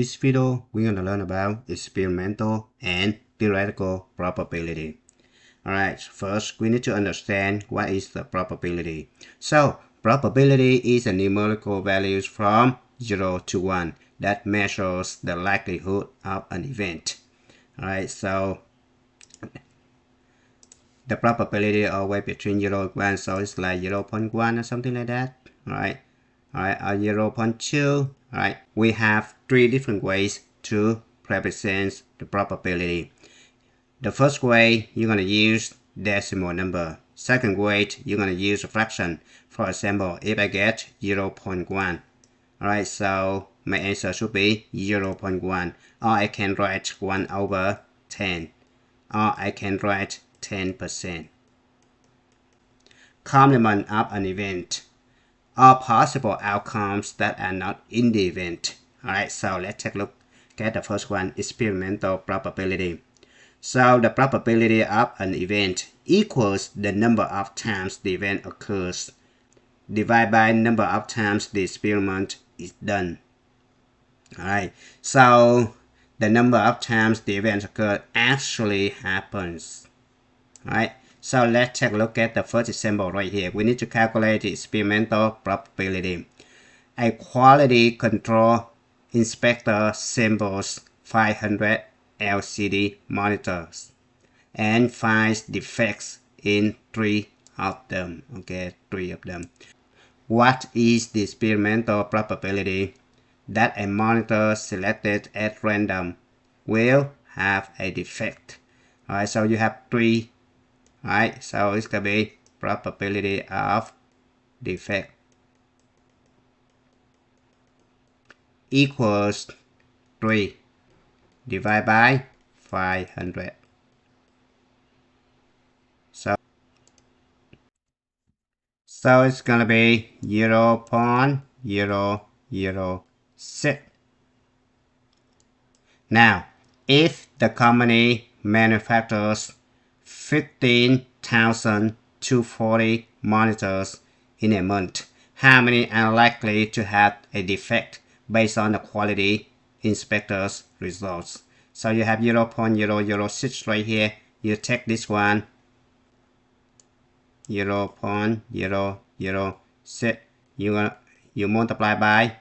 This video, we're going to learn about experimental and theoretical probability. Alright, first we need to understand what is the probability. So, probability is a numerical value from 0 to 1 that measures the likelihood of an event. Alright, so the probability always between 0 and 1, so it's like 0.1 or something like that. Alright, or 0.2. Alright, we have three different ways to represent the probability. The first way, you're going to use decimal number. Second way, you're going to use a fraction. For example, if I get 0.1, alright, so my answer should be 0.1, or I can write 1 over 10, or I can write 10%. Complement of an event, or possible outcomes that are not in the event. Alright, so let's take a look at the first one, experimental probability. So the probability of an event equals the number of times the event occurs divided by number of times the experiment is done. Alright, so the number of times the event occurs actually happens. Alright, so let's take a look at the first example right here. We need to calculate the experimental probability. A quality control inspector samples 500 LCD monitors and finds defects in 3 of them. Okay, 3 of them. What is the experimental probability that a monitor selected at random will have a defect? Alright, so you have 3. Alright, so it's gonna be probability of defect equals 3 divided by 500. So it's gonna be 0.006. Now, if the company manufactures 15,240 monitors in a month, how many are likely to have a defect based on the quality inspector's results? So you have 0.006 right here. You take this one, 0.006, you multiply by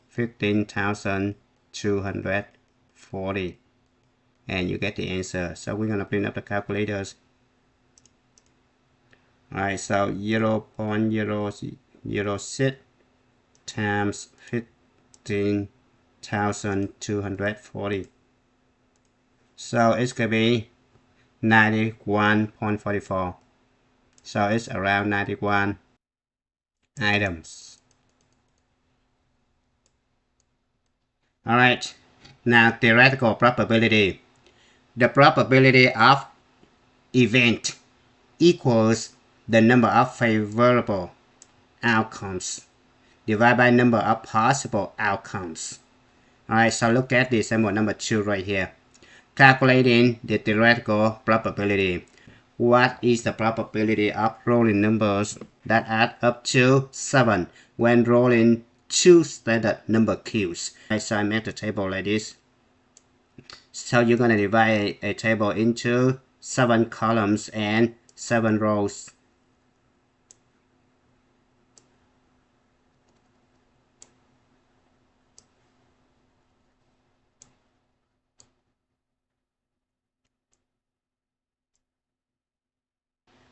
15,240 and you get the answer. So we're gonna bring up the calculators. Alright, so 0.006 times 15,240. So it's gonna be 91.44. So it's around 91 items. Alright, now theoretical probability. The probability of event equals the number of favorable outcomes divided by number of possible outcomes. Alright, so look at the example number 2 right here. Calculating the theoretical probability. What is the probability of rolling numbers that add up to 7 when rolling 2 standard number cubes? So I made the table like this. So you're going to divide a table into 7 columns and 7 rows.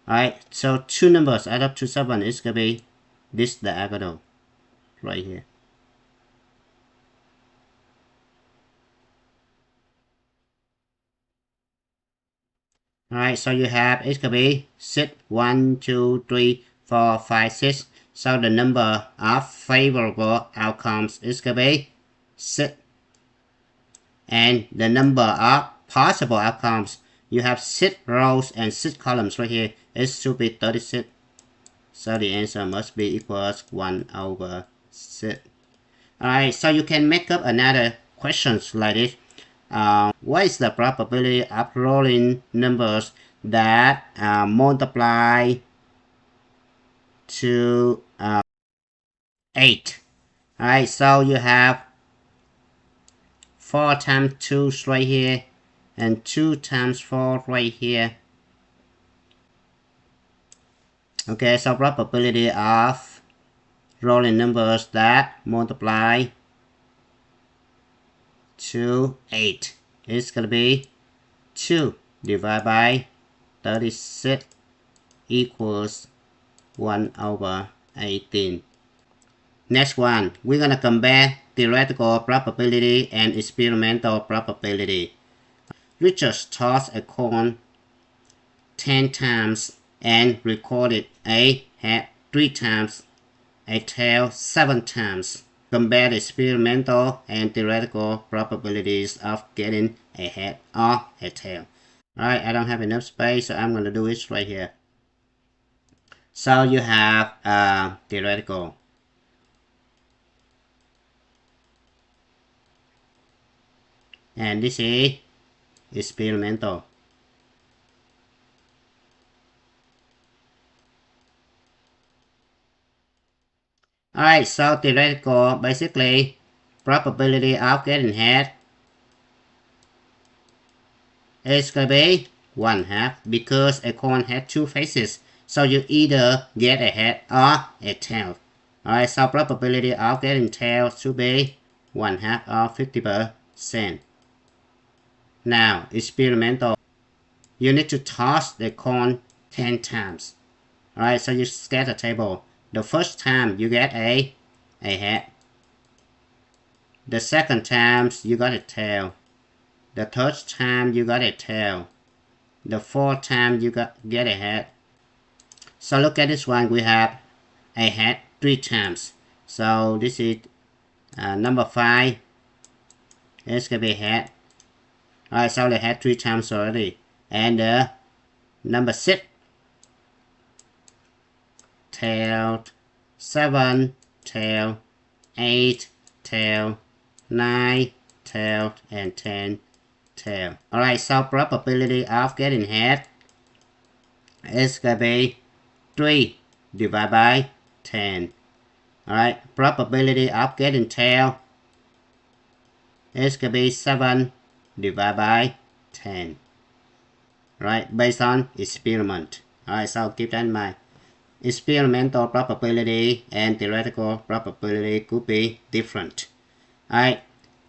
Alright, so 2 numbers add up to 7 is going to be this diagonal right here. Alright, so you have, it's going to be 6, 1, 2, 3, 4, 5, 6. So the number of favorable outcomes is going to be 6. And the number of possible outcomes, you have 6 rows and 6 columns right here. It should be 36. So the answer must be equals 1 over 6. Alright, so you can make up another questions like this. What is the probability of rolling numbers that multiply to 8? Alright, so you have 4 times 2 is right here, and 2 times 4 right here. Okay, so probability of rolling numbers that multiply to 8 is going to be 2 divided by 36 equals 1 over 18. Next one, we're going to compare theoretical probability and experimental probability. We just tossed a coin 10 times and recorded a head 3 times, a tail 7 times. Compare the experimental and theoretical probabilities of getting a head or a tail. Alright, I don't have enough space, so I'm going to do it right here. So you have theoretical. And this is experimental. Alright, so theoretical, basically, probability of getting head is going to be 1/2 because a coin has 2 faces. So you either get a head or a tail. Alright, so probability of getting tail should be 1/2 or 50%. Now, experimental, you need to toss the coin 10 times. Alright, so you scatter table. The first time you get a head. The second time you got a tail. The third time you got a tail. The fourth time you get a head. So look at this one, we have a head 3 times. So this is number 5. It's gonna be a head. Alright, so they had 3 times already. And number 6. Tail, 7, tail, 8, tail, 9, tail, and 10, tail. Alright, so probability of getting head is gonna be 3 divided by 10. Alright, probability of getting tail is gonna be 7 divided by 10. Right, based on experiment. Alright, so keep that in mind. Experimental probability and theoretical probability could be different. Alright,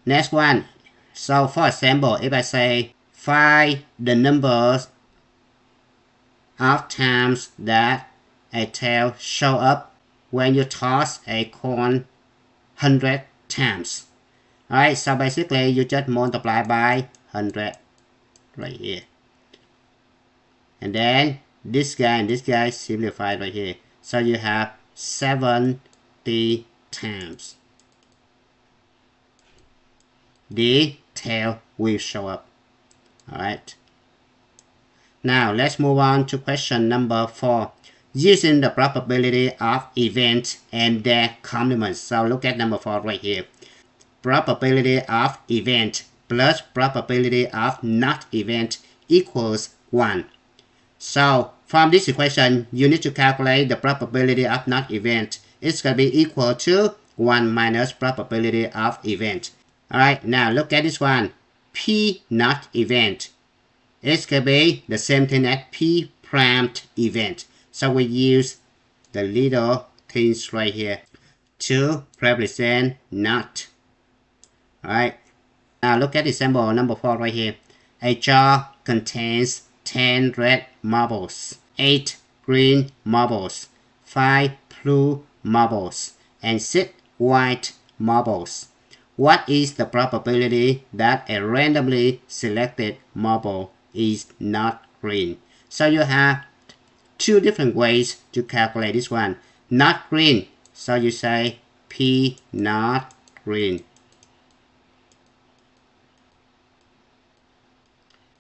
next one. So for example, if I say find the numbers of times that a tail show up when you toss a coin 100 times. Alright, so basically you just multiply by 100 right here. And then this guy and this guy simplified right here. So you have 70 times the tail will show up. Alright. Now let's move on to question number 4. Using the probability of events and their complements. So look at number 4 right here. Probability of event plus probability of not event equals 1. So from this equation, you need to calculate the probability of not event. It's going to be equal to 1 minus probability of event. Alright, now look at this one. P not event. It's going to be the same thing as P primed event. So we use the little things right here to represent not. Alright, now look at example number 4 right here. A jar contains 10 red marbles, 8 green marbles, 5 blue marbles, and 6 white marbles. What is the probability that a randomly selected marble is not green? So you have 2 different ways to calculate this one. Not green, so you say P not green.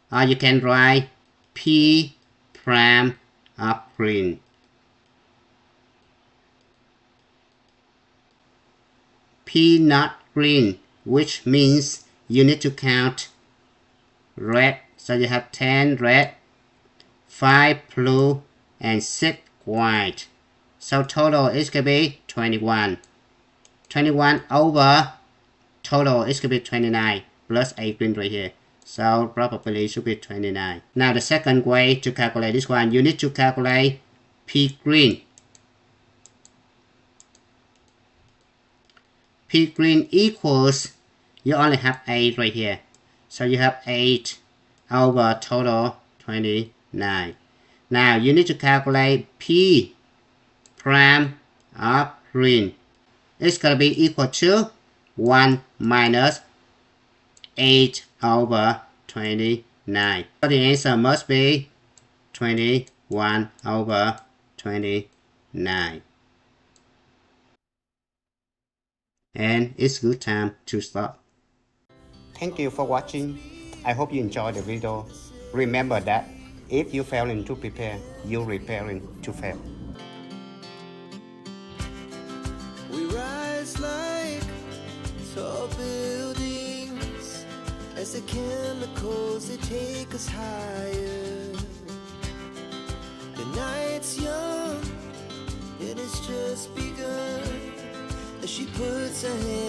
Or you can write P prime of green. P not green, which means you need to count red. So you have 10 red, 5 blue, and 6 white. So total is going to be 21. 21 over total is going to be 29. plus A green right here. So probability should be 29. Now the second way to calculate this one, you need to calculate P green. P green equals, you only have 8 right here. So you have 8 over total 29. Now you need to calculate P prime of green. It's going to be equal to 1 minus 8 over 29. So the answer must be 21 over 29. And it's good time to stop. Thank you for watching. I hope you enjoyed the video. Remember that if you failing to prepare, you're preparing to fail. We rise like tall buildings as the chemicals they take us higher. The night's young and it's just begun as she puts her hand